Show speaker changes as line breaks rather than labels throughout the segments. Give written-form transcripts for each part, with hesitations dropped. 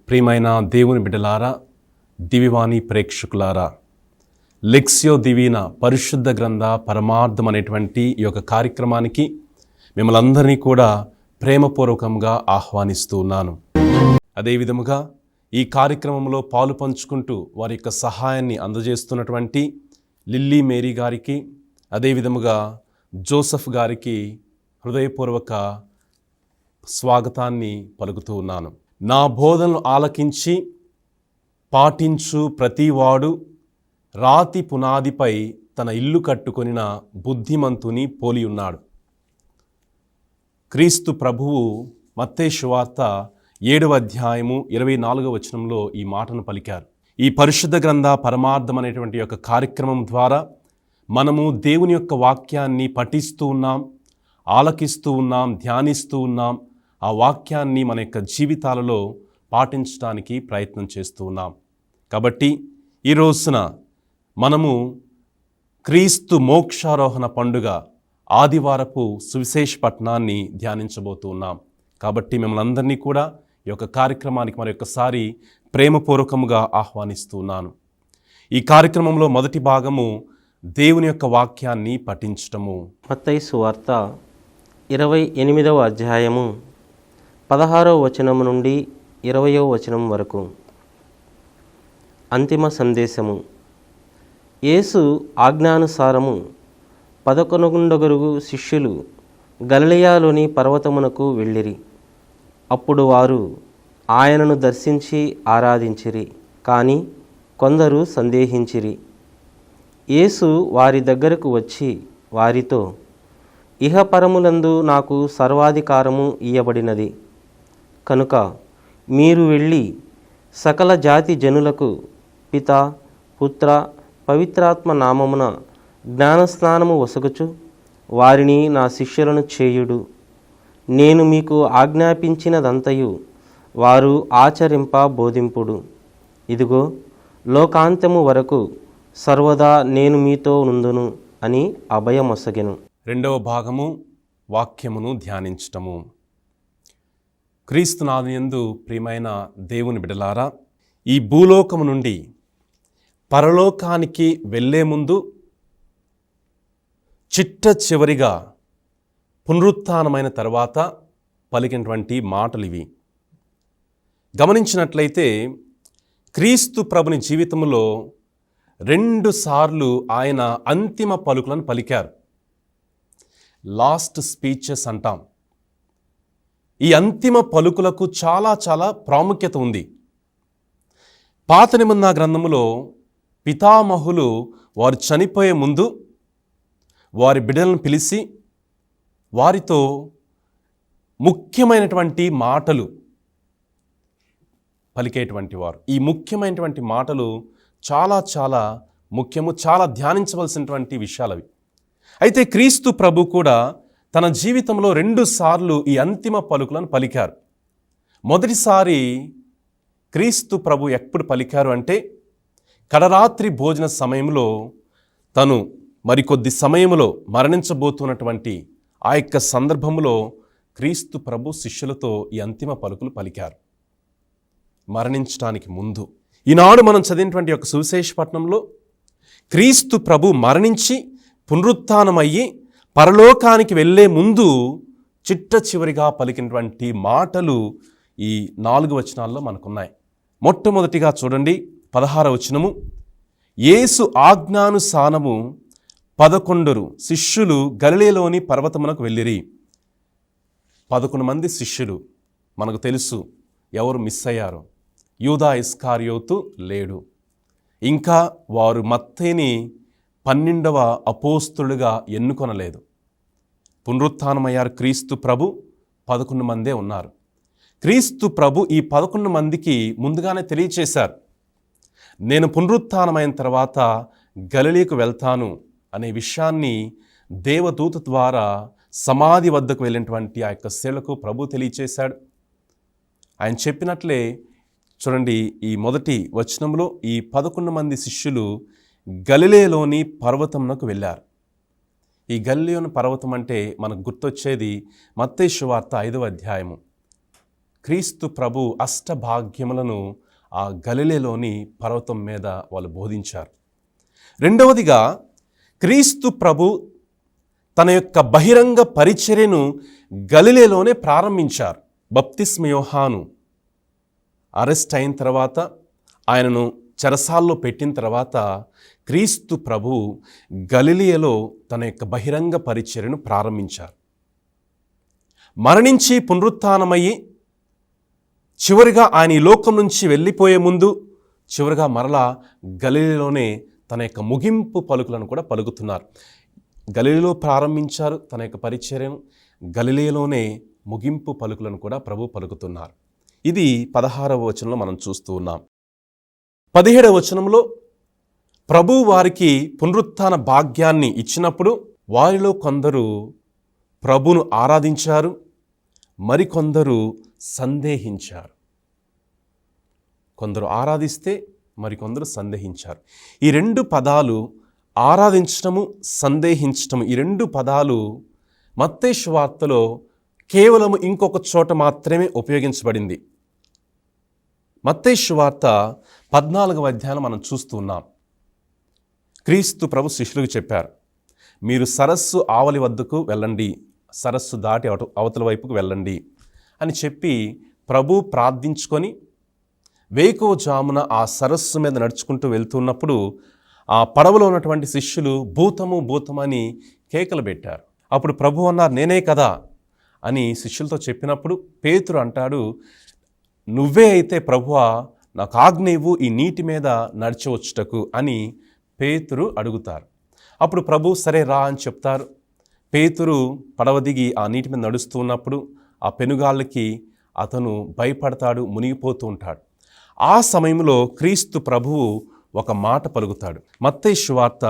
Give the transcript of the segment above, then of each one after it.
ప్రియమైన దేవుని బిడ్డలారా, దివివాణి ప్రేక్షకులారా, లెక్సియో దివీనా పరిశుద్ధ గ్రంథ పరమార్థం అనేటువంటి ఈ యొక్క కార్యక్రమానికి మిమ్మల్ని అందరినీ కూడా ప్రేమపూర్వకంగా ఆహ్వానిస్తూ ఉన్నాను. అదేవిధముగా ఈ కార్యక్రమంలో పాలు పంచుకుంటూ వారి యొక్క సహాయాన్ని అందజేస్తున్నటువంటి లిల్లీ మేరీ గారికి, అదేవిధముగా జోసెఫ్ గారికి హృదయపూర్వక స్వాగతాన్ని పలుకుతూ ఉన్నాను. నా బోధనలు ఆలకించి పాటించు ప్రతివాడు రాతి పునాదిపై తన ఇల్లు కట్టుకొనిన బుద్ధిమంతుని పోలి ఉన్నాడు. క్రీస్తు ప్రభువు మత్తయి సువార్త 7వ అధ్యాయము 24వ వచనంలో ఈ మాటను పలికారు. ఈ పరిశుద్ధ గ్రంథ పరమార్థం అనేటువంటి యొక్క కార్యక్రమం ద్వారా మనము దేవుని యొక్క వాక్యాన్ని పఠిస్తూ ఉన్నాం, ఆలకిస్తూ ఉన్నాం, ధ్యానిస్తూ ఉన్నాం. ఆ వాక్యాన్ని మన యొక్క జీవితాలలో పాటించడానికి ప్రయత్నం చేస్తూ ఉన్నాం. కాబట్టి ఈ రోజున మనము క్రీస్తు మోక్షారోహణ పండుగ ఆదివారపు సువిశేష పట్టణాన్ని ధ్యానించబోతూ ఉన్నాం. కాబట్టి మిమ్మల్ని అందరినీ కూడా ఈ యొక్క కార్యక్రమానికి మరొకసారి ప్రేమపూర్వకముగా ఆహ్వానిస్తూ ఉన్నాను. ఈ కార్యక్రమంలో మొదటి భాగము దేవుని యొక్క వాక్యాన్ని పఠించటము.
మత్తయి సువార్త 28వ అధ్యాయము 16వ వచనము నుండి 20వ వచనం వరకు. అంతిమ సందేశము. యేసు ఆజ్ఞానుసారము 11 శిష్యులు గలిలయలోని పర్వతమునకు వెళ్ళిరి. అప్పుడు వారు ఆయనను దర్శించి ఆరాధించిరి, కానీ కొందరు సందేహించిరి. యేసు వారి దగ్గరకు వచ్చి వారితో, ఇహపరములందు నాకు సర్వాధికారము ఇయ్యబడినది కనుక మీరు వెళ్ళి సకల జాతి జనులకు పితా, పుత్ర, పవిత్రాత్మ నామమున జ్ఞానస్నానము వసగుచు వారిని నా శిష్యులను చేయుడు. నేను మీకు ఆజ్ఞాపించినదంతయు వారు ఆచరింప బోధింపుడు. ఇదిగో, లోకాంతము వరకు సర్వదా నేను మీతో నుందును అని అభయమొసగెను.
రెండవ భాగము వాక్యమును ధ్యానించటము. క్రీస్తునాథునియందు ప్రియమైన దేవుని బిడ్డలారా, ఈ భూలోకము నుండి పరలోకానికి వెళ్ళే ముందు చిట్ట చివరిగా పునరుత్థానమైన తర్వాత పలికినటువంటి మాటలు ఇవి. గమనించినట్లయితే క్రీస్తు ప్రభుని జీవితంలో 2 సార్లు ఆయన అంతిమ పలుకులను పలికారు. లాస్ట్ స్పీచెస్ అంటాం. ఈ అంతిమ పలుకులకు చాలా చాలా ప్రాముఖ్యత ఉంది. పాత నిబంధన గ్రంథములో పితామహులు వారు చనిపోయే ముందు వారి బిడ్డలను పిలిచి వారితో ముఖ్యమైనటువంటి మాటలు పలికేటువంటి వారు. ఈ ముఖ్యమైనటువంటి మాటలు చాలా చాలా ముఖ్యము, చాలా ధ్యానించవలసినటువంటి విషయాలవి. అయితే క్రీస్తు ప్రభు కూడా తన జీవితంలో 2 సార్లు ఈ అంతిమ పలుకులను పలికారు. మొదటిసారి క్రీస్తు ప్రభు ఎప్పుడు పలికారు అంటే, కడరాత్రి భోజన సమయంలో తను మరికొద్ది సమయంలో మరణించబోతున్నటువంటి ఆ యొక్క సందర్భంలో క్రీస్తు ప్రభు శిష్యులతో ఈ అంతిమ పలుకులు పలికారు మరణించడానికి ముందు. ఈనాడు మనం చదివినటువంటి యొక్క సువిశేష పట్టణంలో క్రీస్తు ప్రభు మరణించి పునరుత్థానమయ్యి పరలోకానికి వెళ్ళే ముందు చిట్ట చివరిగా పలికినటువంటి మాటలు ఈ 4 వచనాల్లో మనకున్నాయి. మొట్టమొదటిగా చూడండి, 16వ వచనము. యేసు ఆజ్ఞానుసారము 11 శిష్యులు గలిలయలోని పర్వతమునకు వెళ్ళిరి. 11 మంది శిష్యులు. మనకు తెలుసు ఎవరు మిస్ అయ్యారు. యూదా ఇస్కారియోతు లేడు. ఇంకా వారు మత్తయిని 12వ అపోస్తలుగా ఎన్నుకొనలేదు. పునరుత్థానమయ్యారు క్రీస్తు ప్రభు, 11 మందే ఉన్నారు. క్రీస్తు ప్రభు ఈ 11 మందికి ముందుగానే తెలియచేశారు, నేను పునరుత్థానమైన తర్వాత గలిలయకు వెళ్తాను అనే విషయాన్ని దేవదూత ద్వారా సమాధి వద్దకు వెళ్ళినటువంటి ఆ యొక్క శిష్యులకు ప్రభు తెలియచేశాడు. ఆయన చెప్పినట్లే చూడండి, ఈ మొదటి వచనంలో ఈ 11 మంది శిష్యులు గలిలయలోని పర్వతమునకు వెళ్ళారు. ఈ గలిలయోని పర్వతం అంటే మనకు గుర్తొచ్చేది మత్తయి సువార్త 5వ అధ్యాయము. క్రీస్తు ప్రభు అష్టభాగ్యములను ఆ గలిలయలోని పర్వతం మీద వాళ్ళు బోధించారు. రెండవదిగా క్రీస్తు ప్రభు తన యొక్క బహిరంగ పరిచర్యను గలిలయలోనే ప్రారంభించారు. బప్తిస్మ యోహాను అరెస్ట్ అయిన తర్వాత, ఆయనను చెరసాల్లో పెట్టిన తర్వాత క్రీస్తు ప్రభు గలిలయలో తన యొక్క బహిరంగ పరిచర్యను ప్రారంభించారు. మరణించి పునరుత్థానమయ్యి చివరిగా ఆయన ఈ లోకం నుంచి వెళ్ళిపోయే ముందు చివరిగా మరలా గలిలయలోనే తన యొక్క ముగింపు పలుకులను కూడా పలుకుతున్నారు. గలిలయలో ప్రారంభించారు తన యొక్క పరిచర్యను, గలిలయలోనే ముగింపు పలుకులను కూడా ప్రభు పలుకుతున్నారు. ఇది 16వ వచనంలో మనం చూస్తూ ఉన్నాం. 17వ వచనంలో ప్రభు వారికి పునరుత్థాన భాగ్యాన్ని ఇచ్చినప్పుడు వారిలో కొందరు ప్రభును ఆరాధించారు, మరికొందరు సందేహించారు. కొందరు ఆరాధిస్తే మరికొందరు సందేహించారు. ఈ రెండు పదాలు, ఆరాధించటము, సందేహించటము, ఈ రెండు పదాలు మత్తయి సువార్తలో కేవలం ఇంకొక చోట మాత్రమే ఉపయోగించబడింది. మత్తయి సువార్త 14వ అధ్యాయం మనం చూస్తూ ఉన్నాం. క్రీస్తు ప్రభు శిష్యులకు చెప్పారు, మీరు సరస్సు ఆవలి వద్దకు వెళ్ళండి, సరస్సు దాటి అవతల వైపుకు వెళ్ళండి అని చెప్పి ప్రభు ప్రార్థించుకొని వేకువజామున ఆ సరస్సు మీద నడుచుకుంటూ వెళ్తున్నప్పుడు ఆ పడవలో ఉన్నటువంటి శిష్యులు భూతము భూతమని కేకలు పెట్టారు. అప్పుడు ప్రభు అన్నారు, నేనే కదా అని శిష్యులతో చెప్పినప్పుడు పేతురు అంటాడు, నువ్వే అయితే ప్రభువా నాకు ఆజ్ఞ ఇవ్వు ఈ నీటి మీద నడిచవచ్చుటకు అని పేతురు అడుగుతారు. అప్పుడు ప్రభు సరే రా అని చెప్తారు. పేతురు పడవ దిగి ఆ నీటి మీద నడుస్తూ ఉన్నప్పుడు ఆ పెనుగాళ్ళకి అతను భయపడతాడు, మునిగిపోతూ ఉంటాడు. ఆ సమయంలో క్రీస్తు ప్రభువు ఒక మాట పలుకుతాడు. మత్తయి సువార్త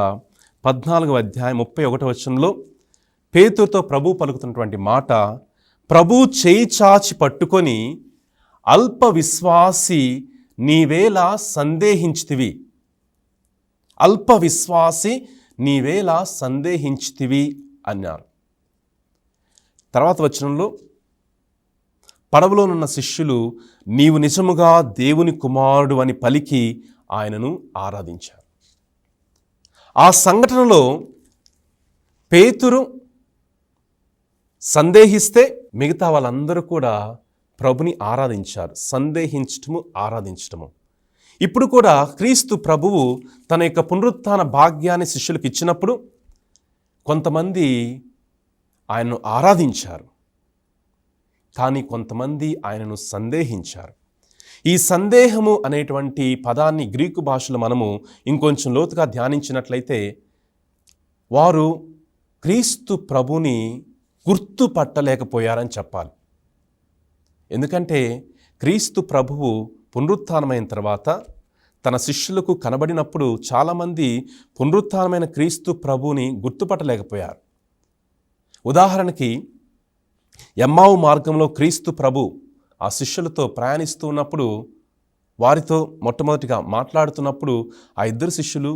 14వ అధ్యాయం 31వ వచనంలో పేతురుతో ప్రభు పలుకుతున్నటువంటి మాట, ప్రభు చేయి చాచి పట్టుకొని, అల్ప విశ్వాసి నీవేలా సందేహించితివి, అల్ప విశ్వాసి నీవేలా సందేహించితివి అన్నారు. తర్వాత వచనంలో పడవలోనున్న శిష్యులు నీవు నిజముగా దేవుని కుమారుడు అని పలికి ఆయనను ఆరాధించారు. ఆ సంఘటనలో పేతురు సందేహిస్తే మిగతా వాళ్ళందరూ కూడా ప్రభుని ఆరాధించారు. సందేహించటము, ఆరాధించటము. ఇప్పుడు కూడా క్రీస్తు ప్రభువు తన యొక్క పునరుత్థాన భాగ్యాన్ని శిష్యులకు ఇచ్చినప్పుడు కొంతమంది ఆయనను ఆరాధించారు, కానీ కొంతమంది ఆయనను సందేహించారు. ఈ సందేహము అనేటువంటి పదాన్ని గ్రీకు భాషలో మనము ఇంకొంచెం లోతుగా ధ్యానించినట్లయితే వారు క్రీస్తు ప్రభుని గుర్తుపట్టలేకపోయారని చెప్పాలి. ఎందుకంటే క్రీస్తు ప్రభువు పునరుత్థానమైన తర్వాత తన శిష్యులకు కనబడినప్పుడు చాలామంది పునరుత్థానమైన క్రీస్తు ప్రభువుని గుర్తుపట్టలేకపోయారు. ఉదాహరణకి ఎమ్మావు మార్గంలో క్రీస్తు ప్రభు ఆ శిష్యులతో ప్రయాణిస్తూ ఉన్నప్పుడు వారితో మొట్టమొదటిగా మాట్లాడుతున్నప్పుడు ఆ ఇద్దరు శిష్యులు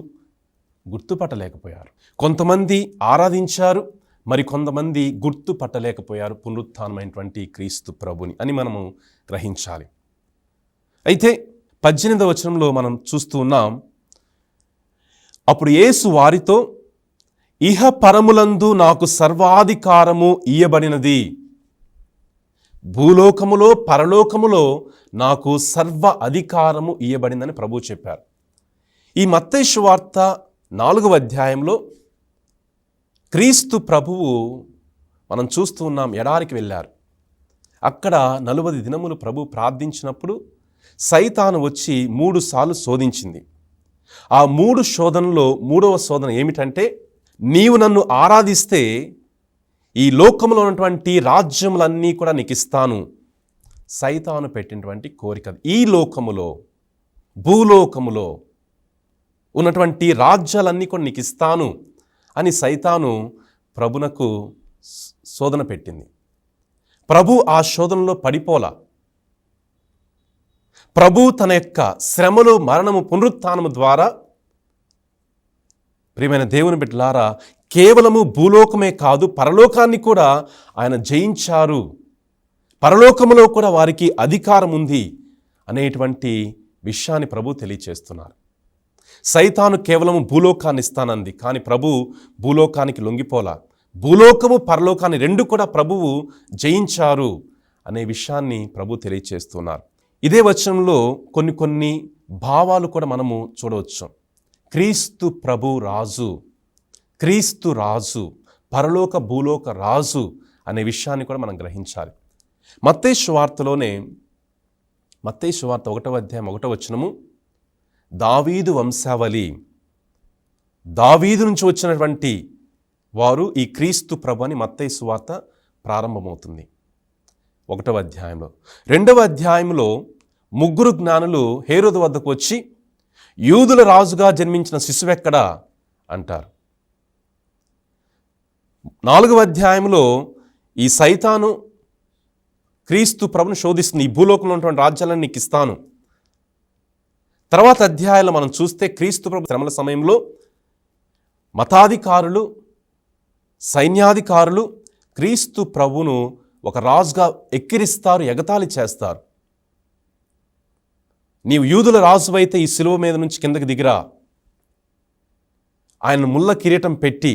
గుర్తుపట్టలేకపోయారు. కొంతమంది ఆరాధించారు, మరి కొంతమంది గుర్తుపట్టలేకపోయారు పునరుత్థానమైనటువంటి క్రీస్తు ప్రభుని అని మనము గ్రహించాలి. అయితే 18వ వచనంలో మనం చూస్తూ ఉన్నాం, అప్పుడు యేసు వారితో, ఇహ పరములందు నాకు సర్వాధికారము ఇయ్యబడినది, భూలోకములో పరలోకములో నాకు సర్వ అధికారము ఇయ్యబడిందని ప్రభువు చెప్పారు. ఈ మత్తయి సువార్త 4వ అధ్యాయంలో క్రీస్తు ప్రభువు మనం చూస్తూ ఉన్నాం, ఎడారికి వెళ్ళారు. అక్కడ 40 దినములు ప్రభు ప్రార్థించినప్పుడు సైతాను వచ్చి 3 సార్లు శోధించింది. ఆ 3 శోధనలో 3వ శోధన ఏమిటంటే, నీవు నన్ను ఆరాధిస్తే ఈ లోకంలో ఉన్నటువంటి రాజ్యములన్నీ కూడా నీకు ఇస్తాను. సైతాను పెట్టినటువంటి కోరిక. ఈ లోకములో, భూలోకములో ఉన్నటువంటి రాజ్యాలన్నీ కూడా నీకు ఇస్తాను అని సైతాను ప్రభునకు శోధన పెట్టింది. ప్రభు ఆ శోధనలో పడిపోలా. ప్రభు తన యొక్క శ్రమలు, మరణము, పునరుత్థానము ద్వారా ప్రియమైన దేవుని బిడ్డలారా కేవలము భూలోకమే కాదు పరలోకాన్ని కూడా ఆయన జయించారు. పరలోకములో కూడా వారికి అధికారం ఉంది అనేటువంటి విషయాన్ని ప్రభు తెలియచేస్తున్నారు. సైతాను కేవలం భూలోకాన్ని ఇస్తానంది, కానీ ప్రభు భూలోకానికి లొంగిపోలా. భూలోకము పరలోకాన్ని రెండు కూడా ప్రభువు జయించారు అనే విషయాన్ని ప్రభు తెలియచేస్తున్నారు. ఇదే వచనంలో కొన్ని భావాలు కూడా మనము చూడవచ్చు. క్రీస్తు ప్రభు రాజు, క్రీస్తు రాజు, పరలోక భూలోక రాజు అనే విషయాన్ని కూడా మనం గ్రహించాలి. మత్తయి సువార్తలోనే మత్తయి సువార్త 1వ అధ్యాయం 1వ వచనము, దావీదు వంశావళి, దావీదు నుంచి వచ్చినటువంటి వారు ఈ క్రీస్తు ప్రభు అని మత్తయి సువార్త ప్రారంభమవుతుంది 1వ అధ్యాయంలో. 2వ అధ్యాయంలో 3 జ్ఞానులు హేరోదు వద్దకు వచ్చి యూదుల రాజుగా జన్మించిన శిశువెక్కడా అంటారు. 4వ అధ్యాయంలో ఈ సైతాను క్రీస్తు ప్రభుని శోధిస్తుంది, ఈ భూలోకంలో ఉన్నటువంటి రాజ్యాలను నీకు ఇస్తాను. తర్వాత అధ్యాయాలు మనం చూస్తే క్రీస్తు ప్రభు శ్రమల సమయంలో మతాధికారులు, సైన్యాధికారులు క్రీస్తు ప్రభును ఒక రాజుగా ఎక్కిరిస్తారు, ఎగతాళి చేస్తారు. నీవు యూదుల రాజువైతే ఈ శిలువ మీద నుంచి కిందకి దిగిరా, ఆయన ముళ్ళ కిరీటం పెట్టి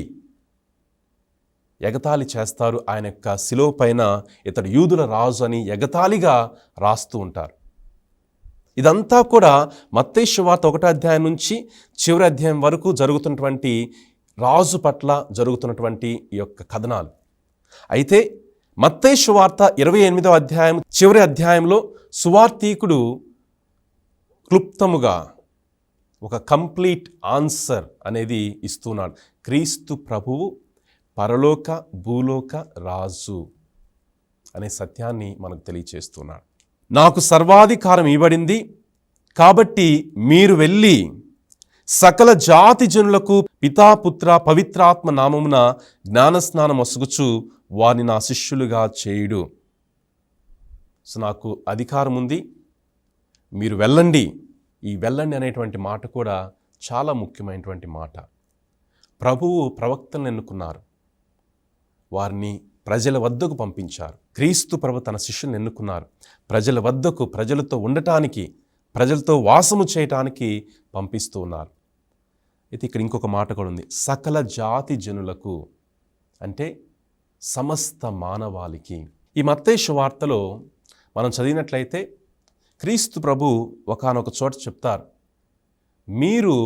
ఎగతాళి చేస్తారు. ఆయన యొక్క శిలువ పైన ఇతడు యూదుల రాజు అని ఎగతాళిగా రాస్తూ ఉంటారు. ఇదంతా కూడా మత్తయి సువార్త 1వ అధ్యాయం నుంచి చివరి అధ్యాయం వరకు జరుగుతున్నటువంటి రాజు పట్ల జరుగుతున్నటువంటి ఈ యొక్క కథనాలు. అయితే మత్తయి సువార్త 28వ అధ్యాయం చివరి అధ్యాయంలో సువార్తీకుడు క్లుప్తముగా ఒక కంప్లీట్ ఆన్సర్ అనేది ఇస్తున్నాడు. క్రీస్తు ప్రభువు పరలోక భూలోక రాజు అనే సత్యాన్ని మనకు తెలియచేస్తున్నాడు. నాకు సర్వాధికారం ఇవ్వబడింది, కాబట్టి మీరు వెళ్ళి సకల జాతి జనులకు పితాపుత్ర పవిత్రాత్మ నామమున జ్ఞానస్నానం వసుగుచు వారిని నా శిష్యులుగా చేయుడు. సో నాకు అధికారం ఉంది, మీరు వెళ్ళండి. ఈ వెళ్ళండి అనేటువంటి మాట కూడా చాలా ముఖ్యమైనటువంటి మాట. ప్రభువు ప్రవక్తలను ఎన్నుకున్నారు, వారిని ప్రజల వద్దకు పంపించారు. క్రీస్తు ప్రభు తన శిష్యులను ఎన్నుకున్నారు, ప్రజల వద్దకు, ప్రజలతో ఉండటానికి, ప్రజలతో వాసము చేయటానికి పంపిస్తూ ఉన్నారు. అయితే ఇక్కడ ఇంకొక మాట కూడా ఉంది, సకల జాతి జనులకు అంటే సమస్త మానవాళికి. ఈ మత్తయి సువార్తలో మనం చదివినట్లయితే క్రీస్తు ప్రభు ఒకానొక చోట చెప్తారు, మీరు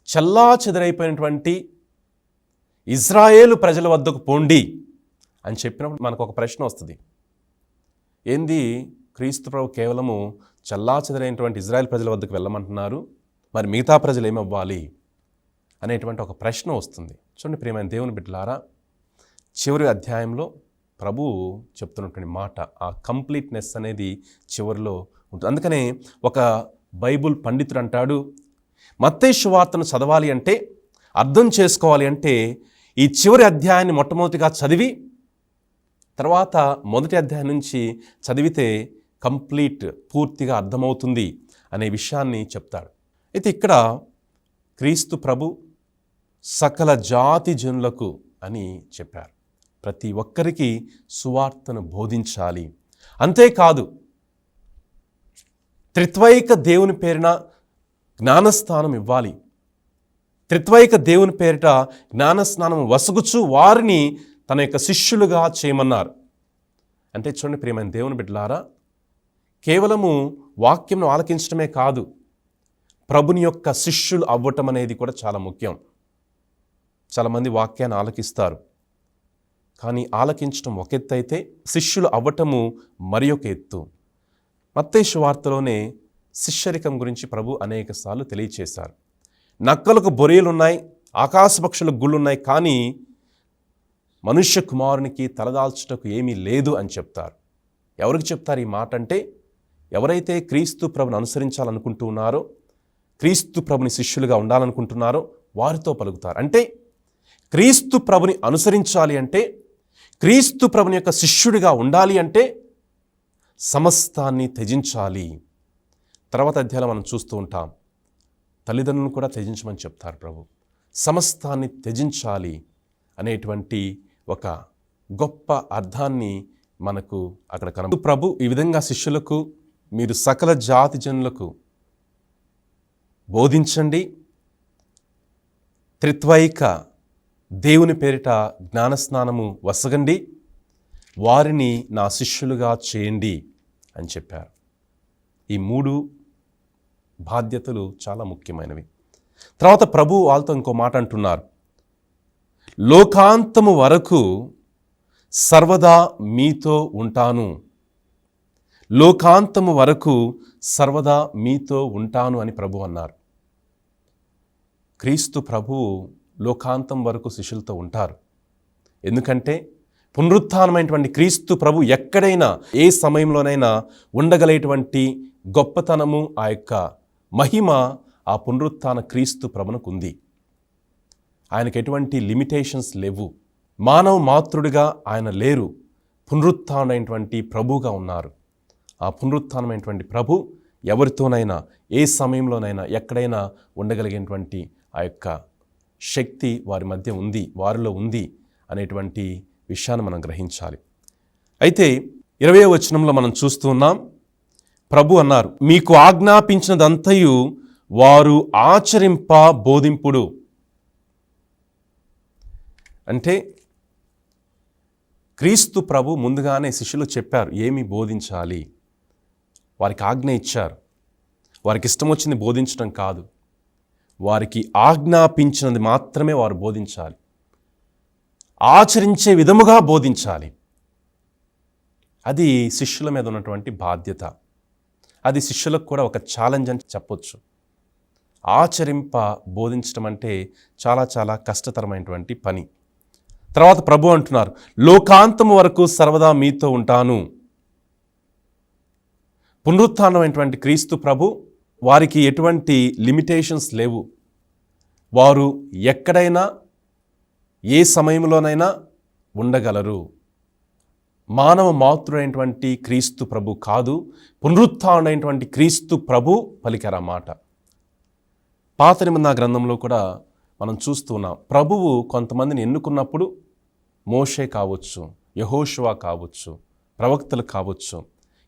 చెల్లాచెదరైపోయినటువంటి ఇజ్రాయేలు ప్రజల వద్దకు పోండి అని చెప్పినప్పుడు మనకు ఒక ప్రశ్న వస్తుంది. ఏంది క్రీస్తు ప్రభు కేవలము చెల్లాచెదరైనటువంటి ఇజ్రాయేల్ ప్రజల వద్దకు వెళ్ళమంటున్నారు, మరి మిగతా ప్రజలు ఏమవ్వాలి అనేటువంటి ఒక ప్రశ్న వస్తుంది. చూడండి ప్రియమైన దేవుని బిడ్డలారా, చివరి అధ్యాయంలో ప్రభువు చెప్తున్నటువంటి మాట, ఆ కంప్లీట్నెస్ అనేది చివరిలో ఉంటుంది. అందుకనే ఒక బైబుల్ పండితుడు అంటాడు, మత్తయి సువార్తను చదవాలి అంటే, అర్థం చేసుకోవాలి అంటే ఈ చివరి అధ్యాయాన్ని మొట్టమొదటిగా చదివి తర్వాత మొదటి అధ్యాయం నుంచి చదివితే పూర్తిగా అర్థమవుతుంది అనే విషయాన్ని చెప్తాడు. అయితే ఇక్కడ క్రీస్తు ప్రభు సకల జాతి జనులకు అని చెప్పారు. ప్రతి ఒక్కరికి సువార్తను బోధించాలి. అంతేకాదు త్రిత్వైక దేవుని పేరిన జ్ఞానస్నానం ఇవ్వాలి. త్రిత్వైక దేవుని పేరిట జ్ఞానస్నానం వసుగుచు వారిని తన యొక్క శిష్యులుగా చేయమన్నారు. అంటే చూడండి ప్రియమైన దేవుని బిడ్డలారా, కేవలము వాక్యంను ఆలకించడమే కాదు, ప్రభుని యొక్క శిష్యులు అవ్వటం అనేది కూడా చాలా ముఖ్యం. చాలామంది వాక్యాన్ని ఆలకిస్తారు, కానీ ఆలకించడం ఒక ఎత్తు అయితే శిష్యులు అవ్వటము మరి ఒక ఎత్తు. మత్తయి సువార్తలోనే శిష్యరికం గురించి ప్రభు అనేక సార్లు తెలియచేశారు. నక్కలకు బొరియలున్నాయి, ఆకాశ పక్షులకు గుళ్ళున్నాయి, కానీ మనుష్య కుమారునికి తలదాల్చుటకు ఏమీ లేదు అని చెప్తారు. ఎవరికి చెప్తారు ఈ మాట అంటే, ఎవరైతే క్రీస్తు ప్రభుని అనుసరించాలనుకుంటూ ఉన్నారో, క్రీస్తు ప్రభుని శిష్యులుగా ఉండాలనుకుంటున్నారో వారితో పలుకుతారు. అంటే క్రీస్తు ప్రభుని అనుసరించాలి అంటే, క్రీస్తు ప్రభుని యొక్క శిష్యుడిగా ఉండాలి అంటే సమస్తాన్ని త్యజించాలి. తర్వాత అధ్యాయంలో మనం చూస్తూ ఉంటాం, తల్లిదండ్రులను కూడా త్యజించమని చెప్తారు ప్రభు. సమస్తాన్ని త్యజించాలి అనేటువంటి ఒక గొప్ప అర్థాన్ని మనకు అక్కడ ప్రభు ఈ విధంగా శిష్యులకు మీరు సకల జాతి జనులకు బోధించండి, త్రిత్వైక దేవుని పేరిట జ్ఞానస్నానము వసగండి, వారిని నా శిష్యులుగా చేయండి అని చెప్పారు. ఈ 3 బాధ్యతలు చాలా ముఖ్యమైనవి. తర్వాత ప్రభు వాళ్ళతో ఇంకో మాట అంటున్నారు, లోకాంతము వరకు సర్వదా మీతో ఉంటాను, లోకాంతము వరకు సర్వదా మీతో ఉంటాను అని ప్రభు అన్నారు. క్రీస్తు ప్రభువు లోకాంతం వరకు శిష్యులతో ఉంటారు. ఎందుకంటే పునరుత్థానమైనటువంటి క్రీస్తు ప్రభు ఎక్కడైనా ఏ సమయంలోనైనా ఉండగలేటువంటి గొప్పతనము, ఆ యొక్క మహిమ ఆ పునరుత్థాన క్రీస్తు ప్రభునకు ఉంది. ఆయనకు ఎటువంటి లిమిటేషన్స్ లేవు. మానవ మాతృడిగా ఆయన లేరు, పునరుత్థానమైనటువంటి ప్రభువుగా ఉన్నారు. ఆ పునరుత్థానమైనటువంటి ప్రభు ఎవరితోనైనా ఏ సమయంలోనైనా ఎక్కడైనా ఉండగలిగినటువంటి ఆ యొక్క శక్తి వారి మధ్య ఉంది, వారిలో ఉంది అనేటువంటి విషయాన్ని మనం గ్రహించాలి. అయితే 20వ వచనంలో మనం చూస్తూ ఉన్నాం, ప్రభు అన్నారు, మీకు ఆజ్ఞాపించినదంతయు వారు ఆచరింప బోధింపుడు. అంటే క్రీస్తు ప్రభు ముందుగానే శిష్యులు చెప్పారు ఏమి బోధించాలి, వారికి ఆజ్ఞ ఇచ్చారు. వారికి ఇష్టం వచ్చింది బోధించడం కాదు, వారికి ఆజ్ఞాపించినది మాత్రమే వారు బోధించాలి, ఆచరించే విధముగా బోధించాలి. అది శిష్యుల మీద ఉన్నటువంటి బాధ్యత. అది శిష్యులకు కూడా ఒక ఛాలెంజ్ అని చెప్పొచ్చు. ఆచరింప బోధించడం అంటే చాలా చాలా కష్టతరమైనటువంటి పని. తర్వాత ప్రభు అంటున్నారు, లోకాంతము వరకు సర్వదా మీతో ఉంటాను. పునరుత్థానమైనటువంటి క్రీస్తు ప్రభు వారికి ఎటువంటి లిమిటేషన్స్ లేవు. వారు ఎక్కడైనా ఏ సమయంలోనైనా ఉండగలరు. మానవ మాతృడైనటువంటి క్రీస్తు ప్రభు కాదు, పునరుత్థానమైనటువంటి క్రీస్తు ప్రభు పలికారన్నమాట. పాత నిబంధన గ్రంథంలో కూడా మనం చూస్తున్నాం, ప్రభువు కొంతమందిని ఎన్నుకున్నప్పుడు మోషే కావచ్చు, యెహోషువ కావచ్చు, ప్రవక్తలు కావచ్చు,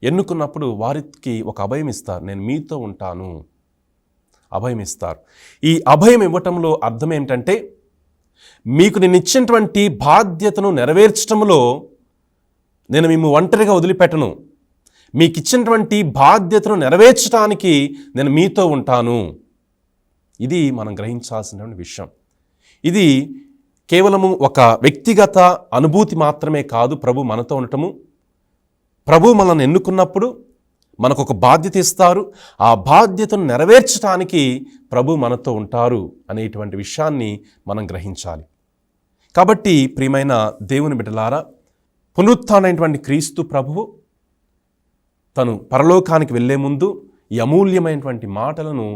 ఎన్నుకున్నప్పుడు వారికి ఒక అభయం ఇస్తారు, నేను మీతో ఉంటాను, అభయం ఇస్తారు. ఈ అభయం ఇవ్వటంలో అర్థం ఏంటంటే, మీకు నేను ఇచ్చినటువంటి బాధ్యతను నెరవేర్చడంలో నేను మేము ఒంటరిగా వదిలిపెట్టను, మీకు ఇచ్చినటువంటి బాధ్యతను నెరవేర్చడానికి నేను మీతో ఉంటాను. ఇది మనం గ్రహించాల్సినటువంటి విషయం. ఇది కేవలము ఒక వ్యక్తిగత అనుభూతి మాత్రమే కాదు. ప్రభు మనతో ఉండటము, ప్రభు మనల్ని ఎన్నుకున్నప్పుడు మనకు ఒక బాధ్యత ఇస్తారు, ఆ బాధ్యతను నెరవేర్చడానికి ప్రభు మనతో ఉంటారు అనేటువంటి విషయాన్ని మనం గ్రహించాలి. కాబట్టి ప్రియమైన దేవుని బిడ్డలారా, పునరుత్థానమైనటువంటి క్రీస్తు ప్రభువు తను పరలోకానికి వెళ్ళే ముందు ఈ అమూల్యమైనటువంటి మాటలను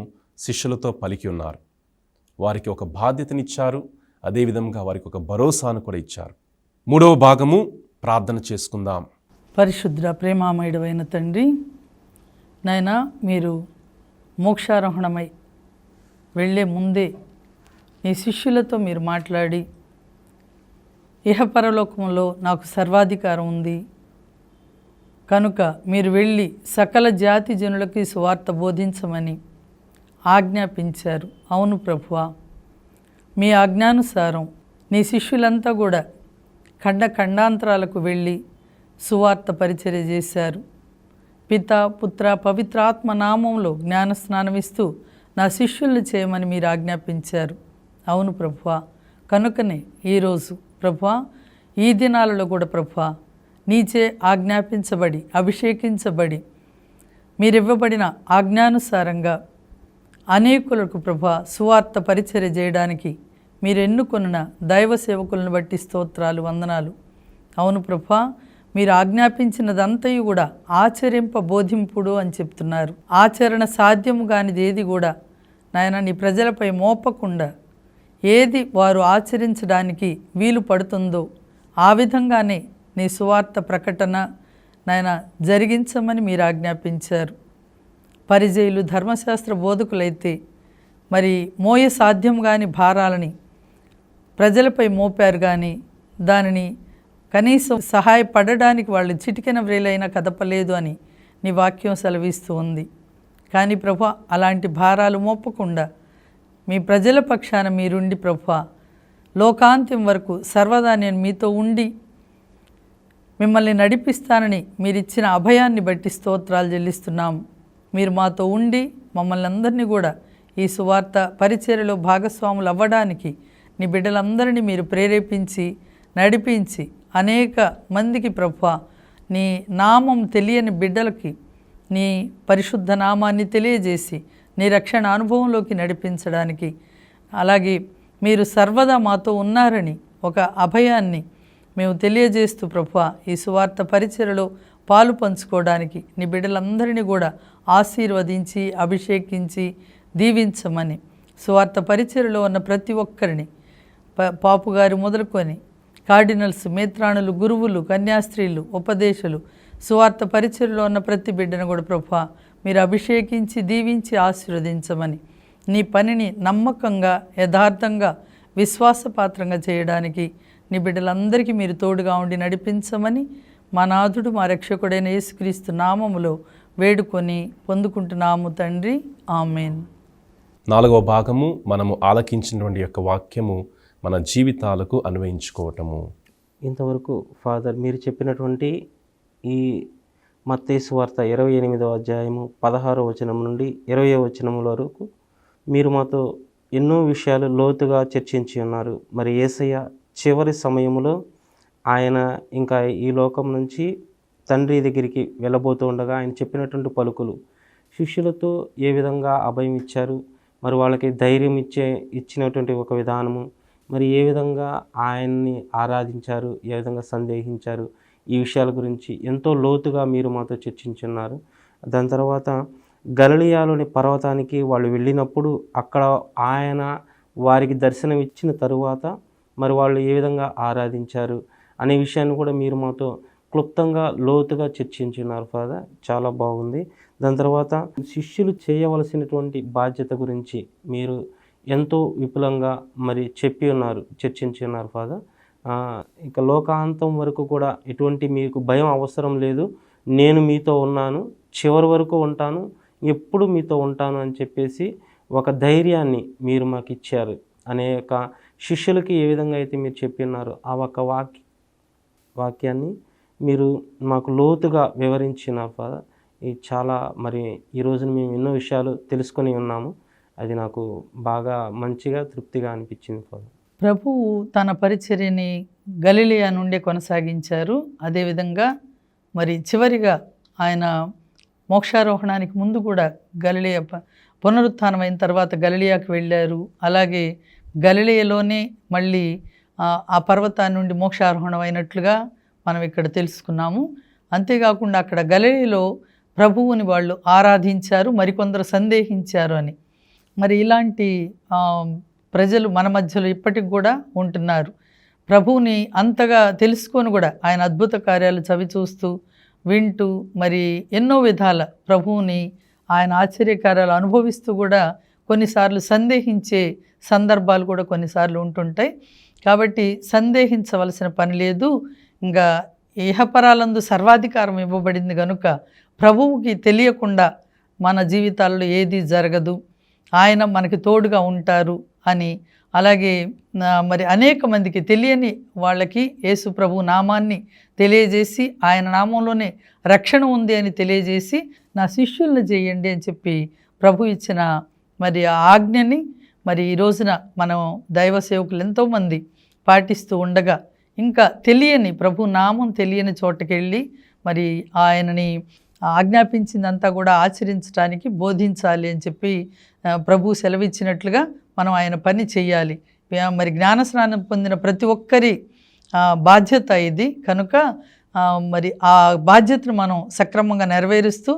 శిష్యులతో పలికి ఉన్నారు. వారికి ఒక బాధ్యతనిచ్చారు, అదేవిధంగా వారికి ఒక భరోసాను కూడా ఇచ్చారు. 3వ భాగము ప్రార్థన చేసుకుందాం.
పరిశుద్ర ప్రేమామయుడైన తండ్రి, నాయనా, మీరు మోక్షారోహణమై వెళ్ళే ముందే నీ శిష్యులతో మీరు మాట్లాడి, ఇహపరలోకంలో నాకు సర్వాధికారం ఉంది కనుక మీరు వెళ్ళి సకల జాతి జనులకి సువార్త బోధించమని ఆజ్ఞాపించారు. అవును ప్రభువా, మీ ఆజ్ఞానుసారం నీ శిష్యులంతా కూడా ఖండాంతరాలకు వెళ్ళి సువార్త పరిచర్య చేశారు. పిత, పుత్ర, పవిత్రాత్మ నామంలో జ్ఞానస్నానమిస్తూ నా శిష్యులను చేయమని మీరు ఆజ్ఞాపించారు. అవును ప్రభువా, కనుకనే ఈరోజు ప్రభువా, ఈ దినాలలో కూడా ప్రభువా, నీచే ఆజ్ఞాపించబడి అభిషేకించబడి మీరివ్వబడిన ఆజ్ఞానుసారంగా అనేకులకు ప్రభువా సువార్త పరిచర్య చేయడానికి మీరు ఎన్నుకొన్న దైవ సేవకులను బట్టి స్తోత్రాలు, వందనాలు. అవును ప్రభువా, మీరు ఆజ్ఞాపించినదంతయు కూడా ఆచరింప బోధింపుడు అని చెప్తున్నారు. ఆచరణ సాధ్యము కానిది ఏది కూడా నాయన నీ ప్రజలపై మోపకుండా ఏది వారు ఆచరించడానికి వీలు పడుతుందో ఆ విధంగానే నీ సువార్త ప్రకటన నాయన జరిగించమని మీరు ఆజ్ఞాపించారు. పరిజయులు ధర్మశాస్త్ర బోధకులైతే మరి మోయ సాధ్యం కాని భారాలని ప్రజలపై మోపారు, కానీ దానిని కనీసం సహాయపడడానికి వాళ్ళు చిటికెన వ్రేలైనా కదపలేదు అని నీ వాక్యం సెలవిస్తూ ఉంది. కానీ ప్రభువా, అలాంటి భారాలు మోపకుండా మీ ప్రజల పక్షాన మీరుండి ప్రభువా, లోకాంత్యం వరకు సర్వదా నేను మీతో ఉండి మిమ్మల్ని నడిపిస్తానని మీరిచ్చిన అభయాన్ని బట్టి స్తోత్రాలు చెల్లిస్తున్నాము. మీరు మాతో ఉండి మమ్మల్ని అందరినీ కూడా ఈ సువార్త పరిచర్యలో భాగస్వాములు అవ్వడానికి నీ బిడ్డలందరినీ మీరు ప్రేరేపించి నడిపించి అనేక మందికి ప్రభువా, నీ నామం తెలియని బిడ్డలకి నీ పరిశుద్ధ నామాన్ని తెలియజేసి నీ రక్షణ అనుభవంలోకి నడిపించడానికి, అలాగే మీరు సర్వదా మాతో ఉన్నారని ఒక అభయాన్ని మేము తెలియజేస్తూ ప్రభువా, ఈ సువార్త పరిచర్యలో పాలు పంచుకోవడానికి నీ బిడ్డలందరినీ కూడా ఆశీర్వదించి అభిషేకించి దీవించమని, సువార్త పరిచర్యలో ఉన్న ప్రతి ఒక్కరిని పాపుగారి మొదలుకొని కార్డినల్స్, మేత్రాణులు, గురువులు, కన్యాస్త్రీలు, ఉపదేశులు, సువార్త పరిచర్యలో ఉన్న ప్రతి బిడ్డను కూడా ప్రభువా మీరు అభిషేకించి దీవించి ఆశీర్వదించమని, నీ పనిని నమ్మకంగా యథార్థంగా విశ్వాసపాత్రంగా చేయడానికి నీ బిడ్డలందరికీ మీరు తోడుగా ఉండి నడిపించమని మా నాథుడు మా రక్షకుడైన యేసుక్రీస్తు నామములో వేడుకొని పొందుకుంటున్నాము తండ్రి, ఆమేన్.
4వ భాగము మనము ఆలకించినటువంటి యొక్క వాక్యము మన జీవితాలకు అన్వయించుకోవటము.
ఇంతవరకు ఫాదర్ మీరు చెప్పినటువంటి ఈ మత్తయి సువార్త 28వ అధ్యాయము 16వ వచనం నుండి 20వ వచనం వరకు మీరు మాతో ఎన్నో విషయాలు లోతుగా చర్చించి ఉన్నారు. మరి యేసయ్య చివరి సమయంలో ఆయన ఇంకా ఈ లోకం నుంచి తండ్రి దగ్గరికి వెళ్ళబోతూ ఉండగా ఆయన చెప్పినటువంటి పలుకులు, శిష్యులతో ఏ విధంగా అభయం ఇచ్చారు, మరి వాళ్ళకి ధైర్యం ఇచ్చినటువంటి ఒక విధానము, మరి ఏ విధంగా ఆయన్ని ఆరాధించారు, ఏ విధంగా సందేహించారు, ఈ విషయాల గురించి ఎంతో లోతుగా మీరు మాతో చర్చించున్నారు. దాని తర్వాత గలిలయలోని పర్వతానికి వాళ్ళు వెళ్ళినప్పుడు అక్కడ ఆయన వారికి దర్శనం ఇచ్చిన తరువాత మరి వాళ్ళు ఏ విధంగా ఆరాధించారు అనే విషయాన్ని కూడా మీరు మాతో క్లుప్తంగా లోతుగా చర్చించున్నారు ఫాదర్. చాలా బాగుంది. దాని తర్వాత శిష్యులు చేయవలసినటువంటి బాధ్యత గురించి మీరు ఎంతో విపులంగా మరి చర్చించి ఉన్నారు ఫాదర్. ఇక లోకాంతం వరకు కూడా ఎటువంటి మీకు భయం అవసరం లేదు, నేను మీతో ఉన్నాను, చివరి వరకు ఉంటాను, ఎప్పుడు మీతో ఉంటాను అని చెప్పేసి ఒక ధైర్యాన్ని మీరు మాకు ఇచ్చారు. అనేక శిష్యులకి ఏ విధంగా అయితే మీరు చెప్పి ఉన్నారో ఆ ఒక వాక్యాన్ని మీరు మాకు లోతుగా వివరించినారు ఫాదర్. ఇది చాలా మరి ఈ రోజున మేము ఎన్నో విషయాలు తెలుసుకొని ఉన్నాము. అది నాకు బాగా మంచిగా తృప్తిగా అనిపించింది ఫాదర్.
ప్రభువు తన పరిచర్యని గలిలయ నుండి కొనసాగించారు. అదేవిధంగా మరి చివరిగా ఆయన మోక్షారోహణానికి ముందు కూడా గలిలయ పునరుత్థానం అయిన తర్వాత గలిలయకు వెళ్ళారు. అలాగే గలిలయలోనే మళ్ళీ ఆ పర్వతాన్ని నుండి మోక్షారోహణం అయినట్లుగా మనం ఇక్కడ తెలుసుకున్నాము. అంతేకాకుండా అక్కడ గలిలయలో ప్రభువుని వాళ్ళు ఆరాధించారు, మరికొందరు సందేహించారు అని. మరి ఇలాంటి ప్రజలు మన మధ్యలో ఇప్పటికి కూడా ఉంటున్నారు. ప్రభువుని అంతగా తెలుసుకొని కూడా ఆయన అద్భుత కార్యాలు చవిచూస్తూ వింటూ మరి ఎన్నో విధాల ప్రభువుని ఆయన ఆశ్చర్యకార్యాలు అనుభవిస్తూ కూడా కొన్నిసార్లు సందేహించే సందర్భాలు కూడా కొన్నిసార్లు ఉంటుంటాయి. కాబట్టి సందేహించవలసిన పని లేదు. ఇంకా ఇహపరాలందు సర్వాధికారం ఇవ్వబడింది కనుక ప్రభువుకి తెలియకుండా మన జీవితాల్లో ఏది జరగదు, ఆయన మనకి తోడుగా ఉంటారు అని. అలాగే మరి అనేక మందికి తెలియని వాళ్ళకి యేసు ప్రభు నామాన్ని తెలియజేసి ఆయన నామంలోనే రక్షణ ఉంది అని తెలియజేసి నా శిష్యులను చేయండి అని చెప్పి ప్రభు ఇచ్చిన మరి ఆ ఆజ్ఞని మరి ఈ రోజున మనం దైవ సేవకులు ఎంతోమంది పాటిస్తూ ఉండగా ఇంకా తెలియని ప్రభు నామం తెలియని చోటకెళ్ళి మరి ఆయనని ఆజ్ఞాపించిందంతా కూడా ఆచరించడానికి బోధించాలి అని చెప్పి ప్రభు సెలవిచ్చినట్లుగా మనం ఆయన పని చేయాలి. మరి జ్ఞానస్నానం పొందిన ప్రతి ఒక్కరి బాధ్యత ఇది కనుక మరి ఆ బాధ్యతను మనం సక్రమంగా నెరవేరుస్తూ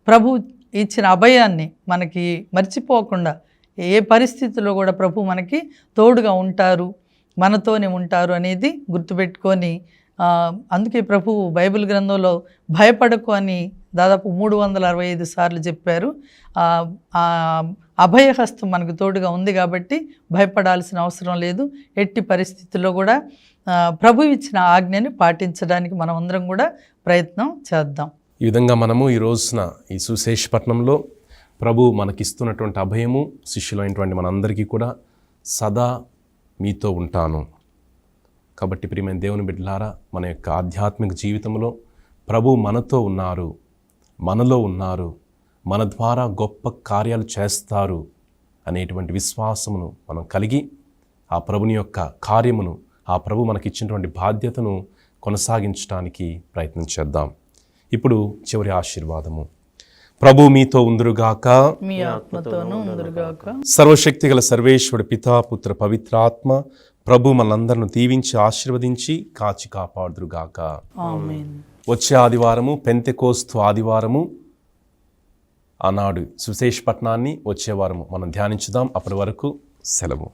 ప్రభు ఇచ్చిన అభయాన్ని మనకి మర్చిపోకుండా ఏ పరిస్థితుల్లో కూడా ప్రభు మనకి తోడుగా ఉంటారు, మనతోనే ఉంటారు అనేది గుర్తుపెట్టుకొని అందుకే ప్రభువు బైబిల్ గ్రంథంలో భయపడకు అని దాదాపు 365 సార్లు చెప్పారు. అభయహస్తం మనకు తోడుగా ఉంది కాబట్టి భయపడాల్సిన అవసరం లేదు. ఎట్టి పరిస్థితుల్లో కూడా ప్రభు ఇచ్చిన ఆజ్ఞని పాటించడానికి మనం అందరం కూడా ప్రయత్నం చేద్దాం.
ఈ విధంగా మనము ఈ రోజున ఈ సుశేషపట్నంలో ప్రభు మనకిస్తున్నటువంటి అభయము, శిష్యులైనటువంటి మనందరికీ కూడా సదా మీతో ఉంటాను. కాబట్టి ప్రియమైన దేవుని బిడ్డలారా, మన యొక్క ఆధ్యాత్మిక జీవితంలో ప్రభు మనతో ఉన్నారు, మనలో ఉన్నారు, మన ద్వారా గొప్ప కార్యాలు చేస్తారు అనేటువంటి విశ్వాసమును మనం కలిగి ఆ ప్రభుని యొక్క కార్యమును, ఆ ప్రభు మనకిచ్చినటువంటి బాధ్యతను కొనసాగించడానికి ప్రయత్నం చేద్దాం. ఇప్పుడు చివరి ఆశీర్వాదము. ప్రభు మీతో ఉందురుగాక,
మీ ఆత్మతోనూ ఉందురుగాక.
సర్వశక్తి గల సర్వేశ్వరుడు పితా, పుత్ర, పవిత్రాత్మ ప్రభు మనందరిని దీవించి ఆశీర్వదించి కాచి కాపాడుదురుగాక.
ఆమేన్.
వచ్చే ఆదివారము పెంతెకోస్తు ఆదివారము, ఆనాడు సుశేషపట్నాన్ని వచ్చే వారము మనం ధ్యానించుదాం. అప్పటి వరకు సెలవు.